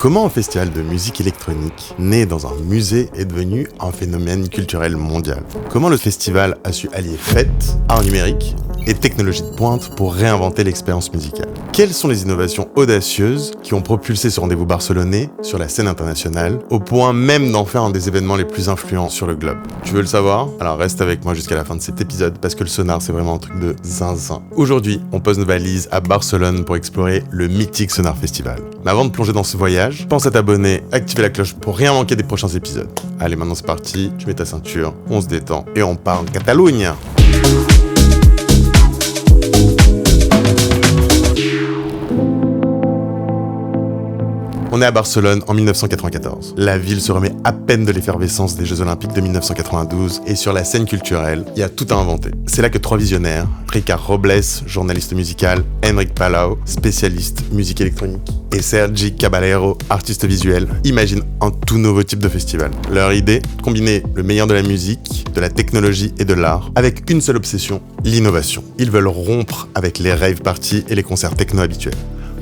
Comment un festival de musique électronique, né dans un musée, est devenu un phénomène culturel mondial? Comment le festival a su allier fête, art numérique et technologie de pointe pour réinventer l'expérience musicale? Quelles sont les innovations audacieuses qui ont propulsé ce rendez-vous barcelonais sur la scène internationale, au point même d'en faire un des événements les plus influents sur le globe? Tu veux le savoir? Alors reste avec moi jusqu'à la fin de cet épisode, parce que le sonar, c'est vraiment un truc de zinzin. Aujourd'hui, on pose nos valises à Barcelone pour explorer le mythique Sonar Festival. Mais avant de plonger dans ce voyage, pense à t'abonner, activer la cloche pour rien manquer des prochains épisodes. Allez, maintenant c'est parti, tu mets ta ceinture, on se détend et on part en Catalogne. On est à Barcelone en 1994. La ville se remet à peine de l'effervescence des Jeux Olympiques de 1992 et sur la scène culturelle, il y a tout à inventer. C'est là que trois visionnaires, Ricard Robles, journaliste musical, Enric Palau, spécialiste musique électronique, et Sergi Caballero, artiste visuel, imaginent un tout nouveau type de festival. Leur idée, combiner le meilleur de la musique, de la technologie et de l'art avec une seule obsession, l'innovation. Ils veulent rompre avec les rave parties et les concerts techno habituels.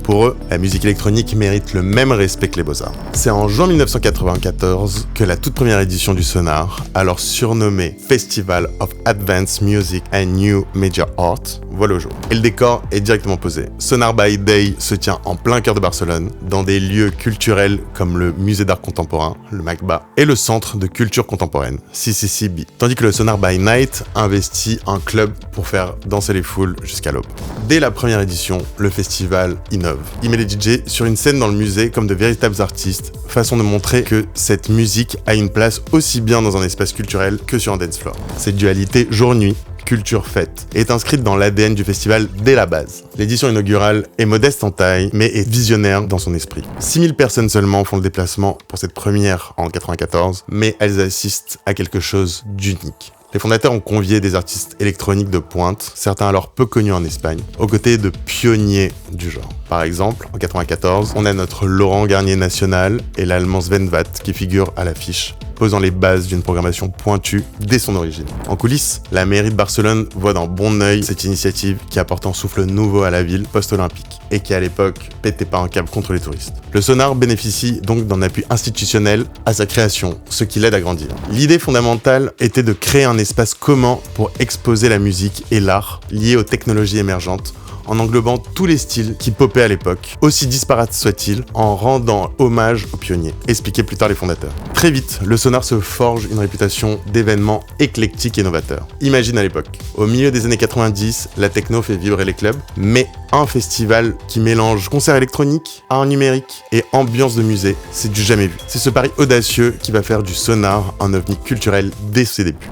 Pour eux, la musique électronique mérite le même respect que les beaux-arts. C'est en juin 1994 que la toute première édition du Sonar, alors surnommée Festival of Advanced Music and New Major Art, voit le jour. Et le décor est directement posé. Sonar by Day se tient en plein cœur de Barcelone, dans des lieux culturels comme le Musée d'Art Contemporain, le MACBA, et le Centre de Culture Contemporaine, CCCB. Tandis que le Sonar by Night investit un club pour faire danser les foules jusqu'à l'aube. Dès la première édition, le festival innove. Il met les DJ sur une scène dans le musée comme de véritables artistes, façon de montrer que cette musique a une place aussi bien dans un espace culturel que sur un dance floor. Cette dualité jour-nuit, culture-fête, est inscrite dans l'ADN du festival dès la base. L'édition inaugurale est modeste en taille, mais est visionnaire dans son esprit. 6000 personnes seulement font le déplacement pour cette première en 94, mais elles assistent à quelque chose d'unique. Les fondateurs ont convié des artistes électroniques de pointe, certains alors peu connus en Espagne, aux côtés de pionniers du genre. Par exemple, en 94, on a notre Laurent Garnier national et l'allemand Sven Väth qui figurent à l'affiche, posant les bases d'une programmation pointue dès son origine. En coulisses, la mairie de Barcelone voit d'un bon œil cette initiative qui apporte un souffle nouveau à la ville post-olympique et qui à l'époque pétait pas un câble contre les touristes. Le Sonar bénéficie donc d'un appui institutionnel à sa création, ce qui l'aide à grandir. L'idée fondamentale était de créer un espace commun pour exposer la musique et l'art liés aux technologies émergentes, en englobant tous les styles qui popaient à l'époque, aussi disparates soient-ils, en rendant hommage aux pionniers, expliquaient plus tard les fondateurs. Très vite, le Sonar se forge une réputation d'événement éclectique et novateur. Imagine à l'époque, au milieu des années 90, la techno fait vibrer les clubs, mais un festival qui mélange concert électronique, art numérique et ambiance de musée, c'est du jamais vu. C'est ce pari audacieux qui va faire du Sonar un ovni culturel dès ses débuts.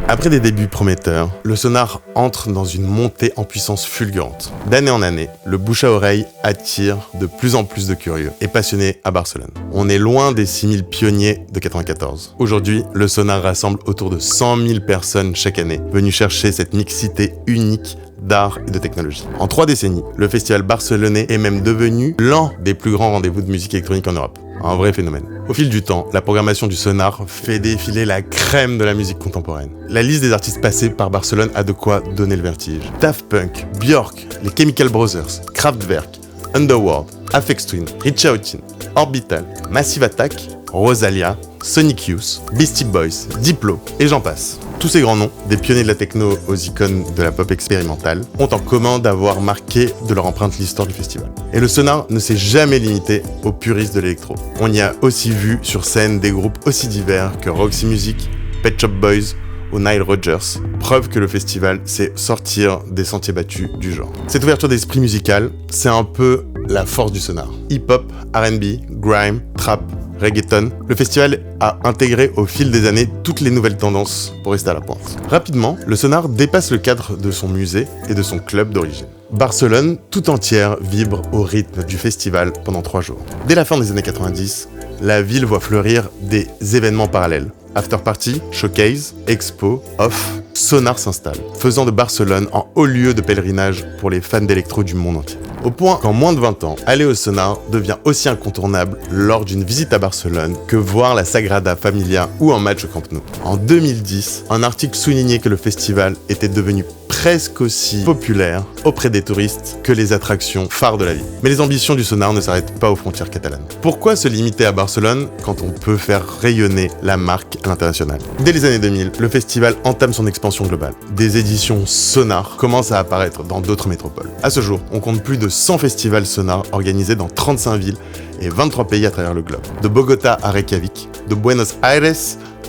Après des débuts prometteurs, le Sonar entre dans une montée en puissance fulgurante. D'année en année, le bouche à oreille attire de plus en plus de curieux et passionnés à Barcelone. On est loin des 6000 pionniers de 94. Aujourd'hui, le Sonar rassemble autour de 100 000 personnes chaque année, venues chercher cette mixité unique d'art et de technologie. En 3 décennies, le festival barcelonais est même devenu l'un des plus grands rendez-vous de musique électronique en Europe. Un vrai phénomène. Au fil du temps, la programmation du Sonar fait défiler la crème de la musique contemporaine. La liste des artistes passés par Barcelone a de quoi donner le vertige. Daft Punk, Björk, les Chemical Brothers, Kraftwerk, Underworld, Aphex Twin, Richard Houghton, Orbital, Massive Attack, Rosalia, Sonic Youth, Beastie Boys, Diplo, et j'en passe. Tous ces grands noms, des pionniers de la techno aux icônes de la pop expérimentale, ont en commun d'avoir marqué de leur empreinte l'histoire du festival. Et le Sonar ne s'est jamais limité aux puristes de l'électro. On y a aussi vu sur scène des groupes aussi divers que Roxy Music, Pet Shop Boys ou Nile Rodgers, preuve que le festival sait sortir des sentiers battus du genre. Cette ouverture d'esprit musical, c'est un peu la force du Sonar. Hip-hop, R&B, grime, trap, reggaeton, le festival a intégré au fil des années toutes les nouvelles tendances pour rester à la pointe. Rapidement, le Sonar dépasse le cadre de son musée et de son club d'origine. Barcelone, tout entière, vibre au rythme du festival pendant 3 jours. Dès la fin des années 90, la ville voit fleurir des événements parallèles. After party, showcase, expo, off, Sonar s'installe, faisant de Barcelone un haut lieu de pèlerinage pour les fans d'électro du monde entier. Au point qu'en moins de 20 ans, aller au Sonar devient aussi incontournable lors d'une visite à Barcelone que voir la Sagrada Familia ou un match au Camp Nou. En 2010, un article soulignait que le festival était devenu presque aussi populaire auprès des touristes que les attractions phares de la ville. Mais les ambitions du Sonar ne s'arrêtent pas aux frontières catalanes. Pourquoi se limiter à Barcelone quand on peut faire rayonner la marque à l'international? Dès les années 2000, le festival entame son expansion globale. Des éditions Sonar commencent à apparaître dans d'autres métropoles. À ce jour, on compte plus de 100 festivals Sonar organisés dans 35 villes et 23 pays à travers le globe. De Bogota à Reykjavik, de Buenos Aires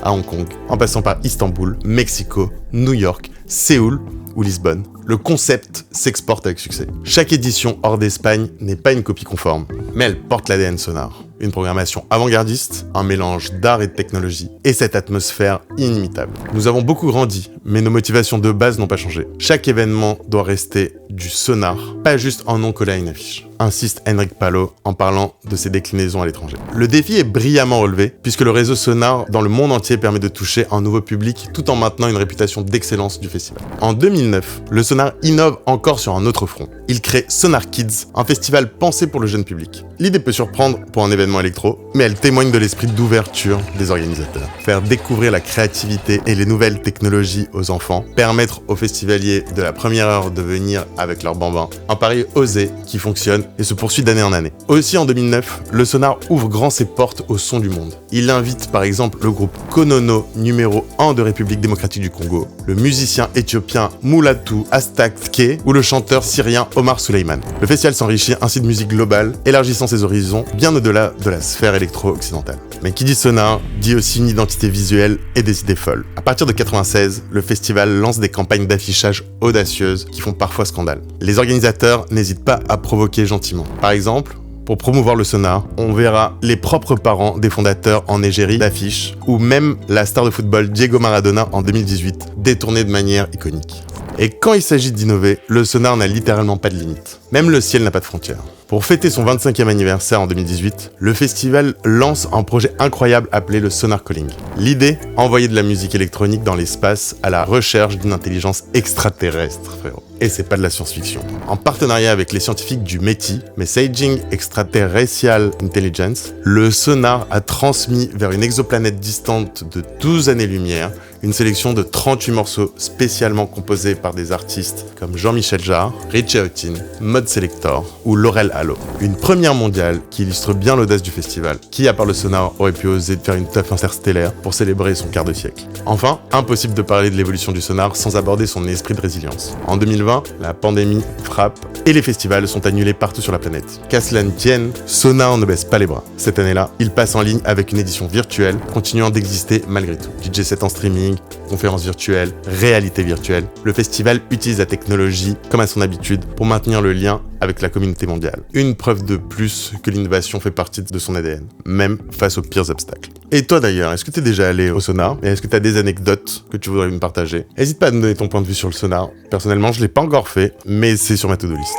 à Hong Kong, en passant par Istanbul, Mexico, New York, Séoul ou Lisbonne, le concept s'exporte avec succès. Chaque édition hors d'Espagne n'est pas une copie conforme, mais elle porte l'ADN Sonar. Une programmation avant-gardiste, un mélange d'art et de technologie, et cette atmosphère inimitable. Nous avons beaucoup grandi, mais nos motivations de base n'ont pas changé. Chaque événement doit rester du Sonar, pas juste un nom collé à une affiche, insiste Enric Palo en parlant de ses déclinaisons à l'étranger. Le défi est brillamment relevé, puisque le réseau Sonar dans le monde entier permet de toucher un nouveau public tout en maintenant une réputation d'excellence du festival. En 2009, le Sonar innove encore sur un autre front. Il crée Sonar Kids, un festival pensé pour le jeune public. L'idée peut surprendre pour un événement électro, mais elle témoigne de l'esprit d'ouverture des organisateurs. Faire découvrir la créativité et les nouvelles technologies aux enfants, permettre aux festivaliers de la première heure de venir avec leur bambin, un pari osé qui fonctionne et se poursuit d'année en année. Aussi en 2009, le Sonar ouvre grand ses portes au son du monde. Il invite par exemple le groupe Konono numéro 1 de République démocratique du Congo, le musicien éthiopien Mulatu Astatke ou le chanteur syrien Omar Suleiman. Le festival s'enrichit ainsi de musique globale, élargissant ses horizons bien au-delà de la sphère électro-occidentale. Mais qui dit Sonar, dit aussi une identité visuelle et des idées folles. À partir de 96, le festival lance des campagnes d'affichage audacieuses qui font parfois scandale. Les organisateurs n'hésitent pas à provoquer gentiment. Par exemple, pour promouvoir le Sonar, on verra les propres parents des fondateurs en égérie d'affiches, ou même la star de football Diego Maradona en 2018, détournée de manière iconique. Et quand il s'agit d'innover, le Sonar n'a littéralement pas de limite. Même le ciel n'a pas de frontières. Pour fêter son 25e anniversaire en 2018, le festival lance un projet incroyable appelé le Sonar Calling. L'idée, envoyer de la musique électronique dans l'espace à la recherche d'une intelligence extraterrestre, frérot. Et c'est pas de la science-fiction. En partenariat avec les scientifiques du METI, Messaging Extraterrestrial Intelligence, le Sonar a transmis vers une exoplanète distante de 12 années-lumière une sélection de 38 morceaux spécialement composés par des artistes comme Jean-Michel Jarre, Richie Houghton, Mode Selector ou Laurel Allo. Une première mondiale qui illustre bien l'audace du festival. Qui, à part le Sonar, aurait pu oser de faire une teuf interstellaire pour célébrer son quart de siècle? Enfin, impossible de parler de l'évolution du Sonar sans aborder son esprit de résilience. En 2020, la pandémie frappe et les festivals sont annulés partout sur la planète. Qu'à cela ne tienne, Sonar ne baisse pas les bras. Cette année-là, il passe en ligne avec une édition virtuelle, continuant d'exister malgré tout. DJ set en streaming, conférences virtuelles, réalité virtuelle. Le festival utilise la technologie, comme à son habitude, pour maintenir le lien avec la communauté mondiale. Une preuve de plus que l'innovation fait partie de son ADN, même face aux pires obstacles. Et toi d'ailleurs, est-ce que t'es déjà allé au Sonar? Et est-ce que t'as des anecdotes que tu voudrais me partager? N'hésite pas à me donner ton point de vue sur le Sonar. Personnellement, je l'ai pas encore fait, mais c'est sur ma to-do list.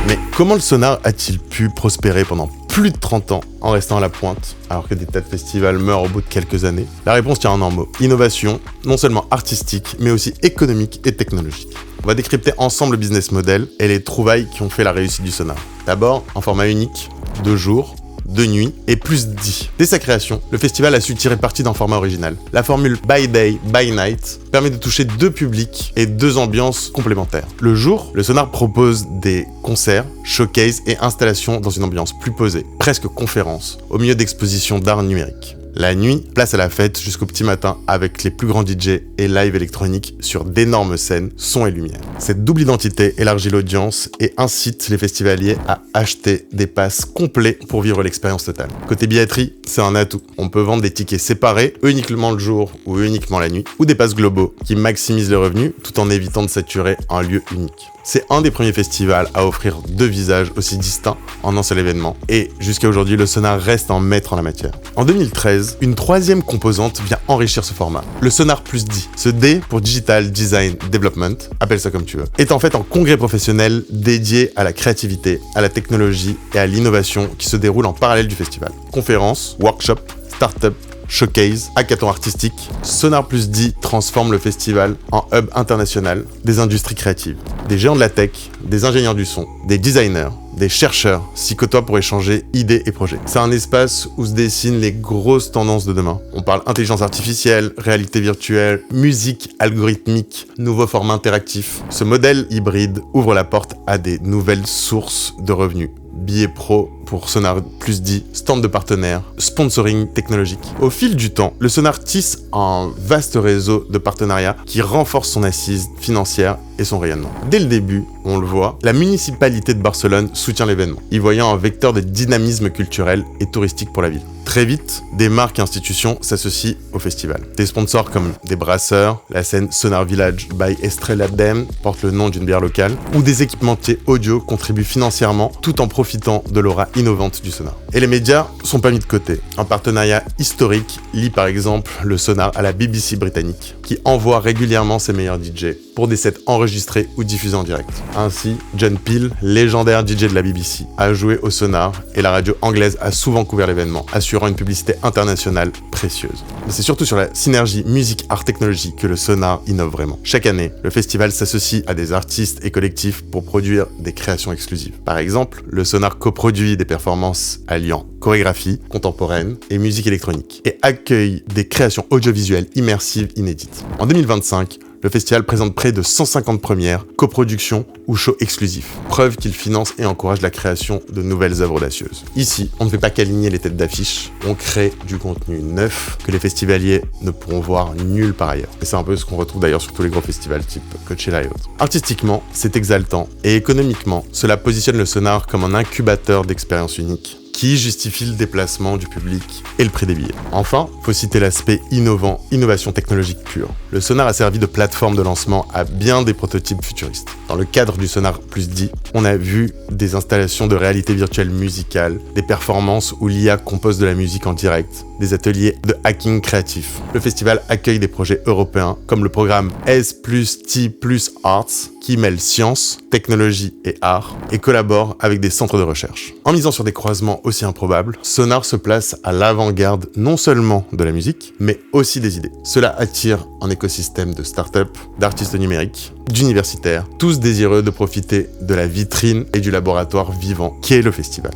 Mais comment le Sonar a-t-il pu prospérer pendant plus de 30 ans en restant à la pointe, alors que des tas de festivals meurent au bout de quelques années? La réponse tient en un mot. Innovation, non seulement artistique, mais aussi économique et technologique. On va décrypter ensemble le business model et les trouvailles qui ont fait la réussite du Sonar. D'abord, un format unique, 2 jours, 2 nuits et plus 10. Dès sa création, le festival a su tirer parti d'un format original. La formule by day, by night permet de toucher 2 publics et 2 ambiances complémentaires. Le jour, le Sonar propose des concerts, showcases et installations dans une ambiance plus posée, presque conférence, au milieu d'expositions d'art numérique. La nuit, place à la fête jusqu'au petit matin avec les plus grands DJ et live électroniques sur d'énormes scènes, son et lumière. Cette double identité élargit l'audience et incite les festivaliers à acheter des passes complets pour vivre l'expérience totale. Côté billetterie, c'est un atout. On peut vendre des tickets séparés, uniquement le jour ou uniquement la nuit, ou des passes globaux qui maximisent les revenus tout en évitant de saturer un lieu unique. C'est un des premiers festivals à offrir 2 visages aussi distincts en un seul événement. Et jusqu'à aujourd'hui, le Sonar reste un maître en la matière. En 2013, une 3e composante vient enrichir ce format. Le Sonar plus D. Ce D pour Digital Design Development, appelle ça comme tu veux, est en fait un congrès professionnel dédié à la créativité, à la technologie et à l'innovation qui se déroule en parallèle du festival. Conférences, workshops, start-up, showcase, hackathon artistique, Sonar plus D transforme le festival en hub international des industries créatives. Des géants de la tech, des ingénieurs du son, des designers, des chercheurs s'y côtoient pour échanger idées et projets. C'est un espace où se dessinent les grosses tendances de demain. On parle intelligence artificielle, réalité virtuelle, musique algorithmique, nouveaux formats interactifs. Ce modèle hybride ouvre la porte à des nouvelles sources de revenus. Billets pro pour Sonar Plus dit, stand de partenaires, sponsoring technologique. Au fil du temps, le Sonar tisse un vaste réseau de partenariats qui renforce son assise financière et son rayonnement. Dès le début, on le voit, la municipalité de Barcelone soutient l'événement, y voyant un vecteur de dynamisme culturel et touristique pour la ville. Très vite, des marques et institutions s'associent au festival. Des sponsors comme des brasseurs, la scène Sonar Village by Estrella Damm porte le nom d'une bière locale, ou des équipementiers audio contribuent financièrement tout en profitant de l'aura innovante du Sonar. Et les médias sont pas mis de côté. Un partenariat historique lie par exemple le Sonar à la BBC britannique, qui envoie régulièrement ses meilleurs DJ pour des sets enregistrés ou diffusés en direct. Ainsi, John Peel, légendaire DJ de la BBC, a joué au Sonar et la radio anglaise a souvent couvert l'événement, assurant une publicité internationale précieuse. Mais c'est surtout sur la synergie musique-art-technologie que le Sonar innove vraiment. Chaque année, le festival s'associe à des artistes et collectifs pour produire des créations exclusives. Par exemple, le Sonar coproduit des performances alliant chorégraphie contemporaine et musique électronique et accueille des créations audiovisuelles immersives inédites. En 2025, le festival présente près de 150 premières, coproductions ou shows exclusifs. Preuve qu'il finance et encourage la création de nouvelles œuvres audacieuses. Ici, on ne fait pas qu'aligner les têtes d'affiche, on crée du contenu neuf que les festivaliers ne pourront voir nulle part ailleurs. Et c'est un peu ce qu'on retrouve d'ailleurs sur tous les gros festivals type Coachella et autres. Artistiquement, c'est exaltant et économiquement, cela positionne le Sonar comme un incubateur d'expériences uniques qui justifie le déplacement du public et le prix des billets. Enfin, faut citer l'aspect innovant, innovation technologique pure. Le Sonar a servi de plateforme de lancement à bien des prototypes futuristes. Dans le cadre du Sonar Plus dit, on a vu des installations de réalité virtuelle musicale, des performances où l'IA compose de la musique en direct, des ateliers de hacking créatif. Le festival accueille des projets européens comme le programme S+T+Arts qui mêle science, technologie et art et collabore avec des centres de recherche. En misant sur des croisements aussi improbables, Sonar se place à l'avant-garde non seulement de la musique, mais aussi des idées. Cela attire un écosystème de start-up, d'artistes numériques, d'universitaires, tous désireux de profiter de la vitrine et du laboratoire vivant qu'est le festival.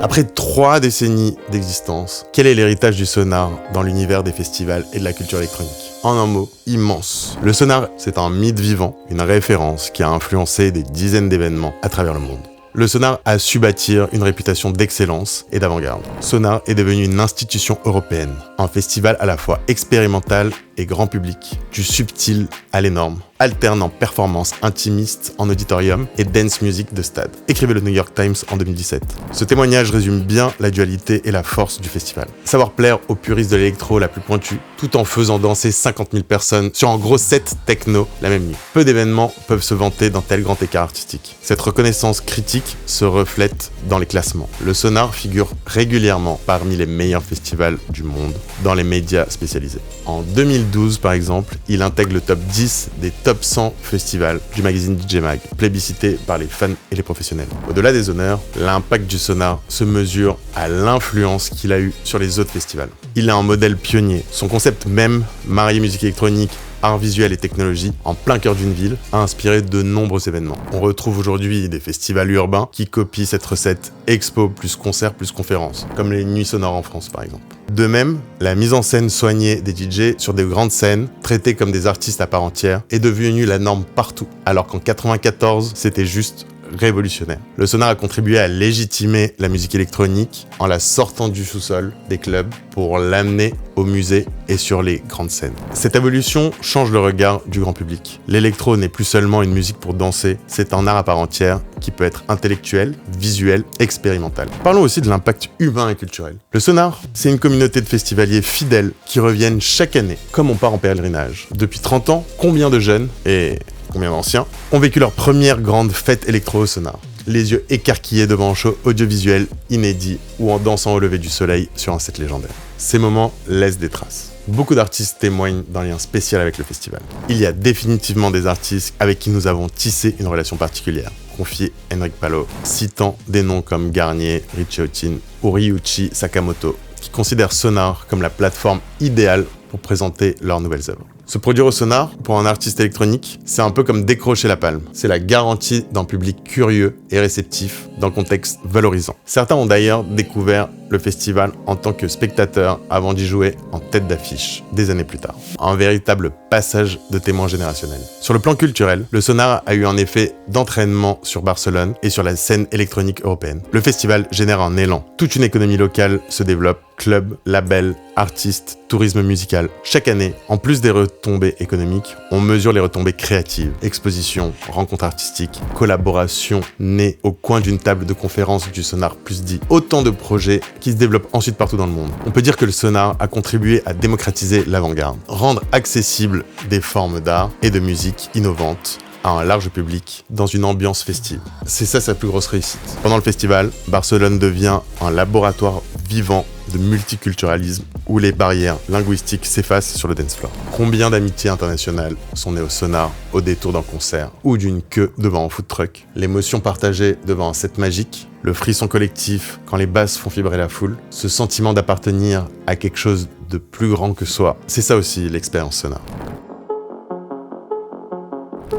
Après 3 décennies d'existence, quel est l'héritage du Sonar dans l'univers des festivals et de la culture électronique ? En un mot, immense. Le Sonar, c'est un mythe vivant, une référence qui a influencé des dizaines d'événements à travers le monde. Le Sonar a su bâtir une réputation d'excellence et d'avant-garde. Sonar est devenu une institution européenne, un festival à la fois expérimental et grand public, du subtil à l'énorme, alternant performances intimistes en auditorium et dance music de stade, écrivait le New York Times en 2017. Ce témoignage résume bien la dualité et la force du festival. Savoir plaire aux puristes de l'électro la plus pointue, tout en faisant danser 50 000 personnes sur un gros set techno la même nuit. Peu d'événements peuvent se vanter d'un tel grand écart artistique. Cette reconnaissance critique se reflète dans les classements. Le Sonar figure régulièrement parmi les meilleurs festivals du monde dans les médias spécialisés. En 2012, par exemple, il intègre le top 10 des top 100 festivals du magazine DJ Mag, plébiscité par les fans et les professionnels. Au-delà des honneurs, l'impact du Sonar se mesure à l'influence qu'il a eue sur les autres festivals. Il est un modèle pionnier. Son concept même, marier musique électronique, art visuel et technologie, en plein cœur d'une ville, a inspiré de nombreux événements. On retrouve aujourd'hui des festivals urbains qui copient cette recette expo plus concert plus conférence, comme les Nuits Sonores en France par exemple. De même, la mise en scène soignée des DJ sur des grandes scènes, traités comme des artistes à part entière, est devenue la norme partout, alors qu'en 1994, c'était juste révolutionnaire. Le Sonar a contribué à légitimer la musique électronique en la sortant du sous-sol des clubs pour l'amener au musée et sur les grandes scènes. Cette évolution change le regard du grand public. L'électro n'est plus seulement une musique pour danser, c'est un art à part entière qui peut être intellectuel, visuel, expérimental. Parlons aussi de l'impact humain et culturel. Le Sonar, c'est une communauté de festivaliers fidèles qui reviennent chaque année, comme on part en pèlerinage. Depuis 30 ans, combien de jeunes et combien d'anciens ont vécu leur première grande fête électro au Sonar, les yeux écarquillés devant un show audiovisuel inédit ou en dansant au lever du soleil sur un set légendaire. Ces moments laissent des traces. Beaucoup d'artistes témoignent d'un lien spécial avec le festival. Il y a définitivement des artistes avec qui nous avons tissé une relation particulière, confie Enric Palo, citant des noms comme Garnier, Richie Houghton ou Ryuichi Sakamoto, qui considèrent Sonar comme la plateforme idéale pour présenter leurs nouvelles œuvres. Se produire au Sonar, pour un artiste électronique, c'est un peu comme décrocher la palme. C'est la garantie d'un public curieux et réceptif dans le contexte valorisant. Certains ont d'ailleurs découvert le festival en tant que spectateurs avant d'y jouer en tête d'affiche des années plus tard. Un véritable passage de témoin générationnel. Sur le plan culturel, le Sonar a eu un effet d'entraînement sur Barcelone et sur la scène électronique européenne. Le festival génère un élan. Toute une économie locale se développe. Clubs, labels, artistes, tourisme musical. Chaque année, en plus des retombées économiques, on mesure les retombées créatives. Expositions, rencontres artistiques, collaborations nées au coin d'une table de conférence du Sonar plus dit. Autant de projets qui se développent ensuite partout dans le monde. On peut dire que le Sonar a contribué à démocratiser l'avant-garde, rendre accessibles des formes d'art et de musique innovantes à un large public dans une ambiance festive. C'est ça sa plus grosse réussite. Pendant le festival, Barcelone devient un laboratoire vivant de multiculturalisme où les barrières linguistiques s'effacent sur le dance floor. Combien d'amitiés internationales sont nées au Sonar au détour d'un concert ou d'une queue devant un food truck? L'émotion partagée devant un set magique, le frisson collectif quand les basses font vibrer la foule, ce sentiment d'appartenir à quelque chose de plus grand que soi, c'est ça aussi l'expérience Sonar.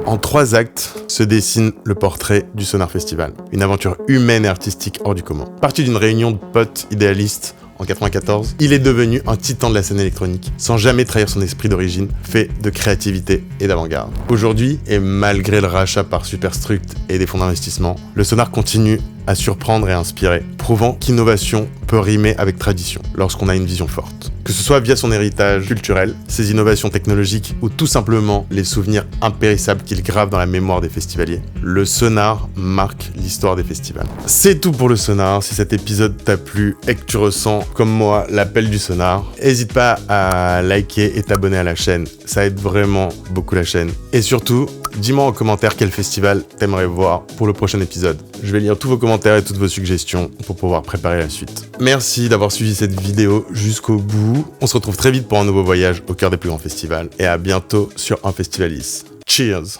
En 3 actes se dessine le portrait du Sonar Festival. Une aventure humaine et artistique hors du commun. Parti d'une réunion de potes idéalistes en 94, il est devenu un titan de la scène électronique, sans jamais trahir son esprit d'origine, fait de créativité et d'avant-garde. Aujourd'hui, et malgré le rachat par Superstruct et des fonds d'investissement, le Sonar continue à surprendre et à inspirer, prouvant qu'innovation peut rimer avec tradition lorsqu'on a une vision forte. Que ce soit via son héritage culturel, ses innovations technologiques ou tout simplement les souvenirs impérissables qu'il grave dans la mémoire des festivaliers, le Sonar marque l'histoire des festivals. C'est tout pour le Sonar. Si cet épisode t'a plu et que tu ressens, comme moi, l'appel du Sonar, n'hésite pas à liker et t'abonner à la chaîne. Ça aide vraiment beaucoup la chaîne. Et surtout, dis-moi en commentaire quel festival t'aimerais voir pour le prochain épisode. Je vais lire tous vos commentaires et toutes vos suggestions pour pouvoir préparer la suite. Merci d'avoir suivi cette vidéo jusqu'au bout. On se retrouve très vite pour un nouveau voyage au cœur des plus grands festivals. Et à bientôt sur Un Festivalis. Cheers!